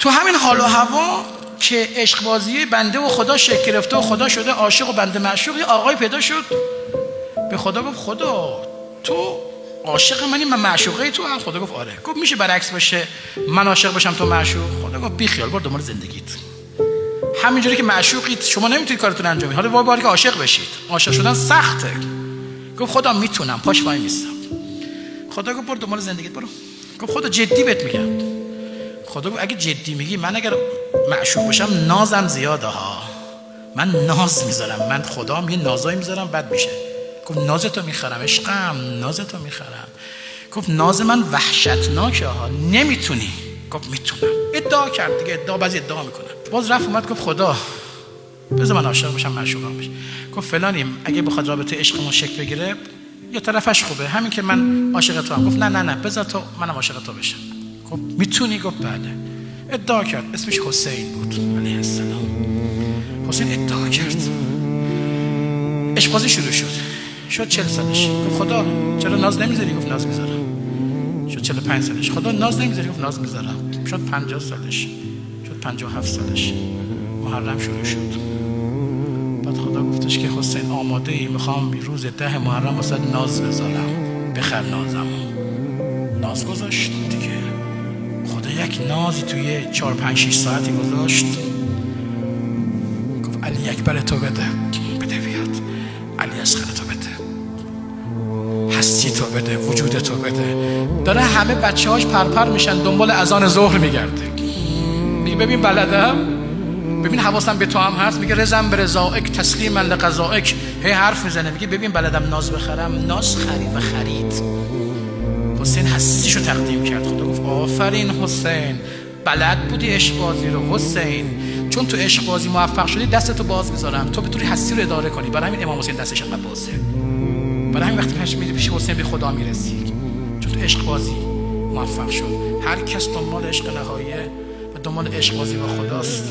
تو همین حال و هوا که عشق بازی بنده و خدا شکل گرفته و خدا شده عاشق و بنده معشوق، یه آقای پیدا شد به خدا گفت خدا تو عاشق منی، من معشوقه تو هم؟ خدا گفت آره. گفت میشه برعکس باشه، من عاشق باشم تو معشوق؟ خدا گفت بی خیال، برو دنبال زندگیت. همینجوری که معشوقید شما نمیتونید کارتون انجام بدید، حالا وای که عاشق بشید. عاشق شدن سخته. گفت خدا میتونم، پاش وای میستم. خدا گفت برو دنبال زندگیت، برو. گفت خدا جدی بهت میگم. خدا گفت اگه جدی میگی، من اگر معشوق باشم نازم زیاده ها، من ناز میذارم، من خدام یه نازایی میذارم بد میشه. گفت نازتو میخرم عشقم، نازتو میخرم. گفت ناز من وحشتناکه ها، نمیتونی. گفت میتونم. ادعا کرد دیگه، بعضی ادعا میکنن. باز رفت اومد گفت خدا بذار من عاشق باشم معشوقم بشه. گفت فلانی اگه بخواد رابطه عشقمون شکل بگیره یه طرفش خوبه، همین که من عاشق تو هم. گفت نه بذار تو منم عاشق تو بشم. گفت میتونی؟ گفت بله. ادعا کرد. اسمش حسین بود علیه السلام. حسین ادعا کرد. عشق بازی شروع شد 40 سالش. گفت خدا چرا ناز نمیذاری؟ گفت ناز میذارم. شد 45 سالش. خدا ناز نمیذاری؟ گفت ناز میذارم. شد 50 سالش. شد 57 سالش. محرم شروع شد. بعد خدا گفتش که حسین آماده ای؟ میخوام روز 10 محرم واسه ناز بذارم، بخر نازمو. ناز گذاشت دیگه. خدا یک نازی توی 4-5-6 ساعتی گذاشت. گفت علی اکبر تو بده بیاد، علی اصغر تو بده، هستی تو بده، وجود تو بده. داره همه بچه‌هاش پرپر میشن دنبال اذان ظهر میگرده. میگه ببین بلدم، ببین حواسم به تو هم هست. میگه رزم به رضائک تسلیما لقضائک. هی حرف میزنه میگه ببین بلدم ناز بخرم. ناز خرید و خرید. حسین هستیشو تقدیم کرد. خدا گفت آفرین حسین، بلد بودی عشق بازی رو حسین، چون تو عشق بازی موفق شدی دستتو باز میذارم تو بتونی هستی رو اداره کنی. برای همین امام حسین دستش انقدر بازه. برای همین وقتی پیش میری پیش حسین به خدا میرسی، چون تو عشق بازی موفق شد. هر کس دنبال عشق نهاییه و دنبال عشق بازی با خداست.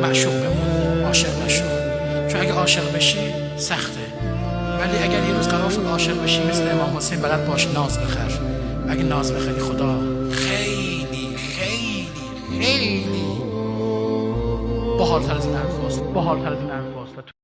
معشوق بمون، عاشق نشو. چون اگه عاشق بشی سخته، ولی اگر یه روز قرار شد عاشق بشی مثل امام حسین بلد باش ناز بخر. اگه ناز بخری خدا خیلی خیلی خیلی باحال‌تر از این حرف هست.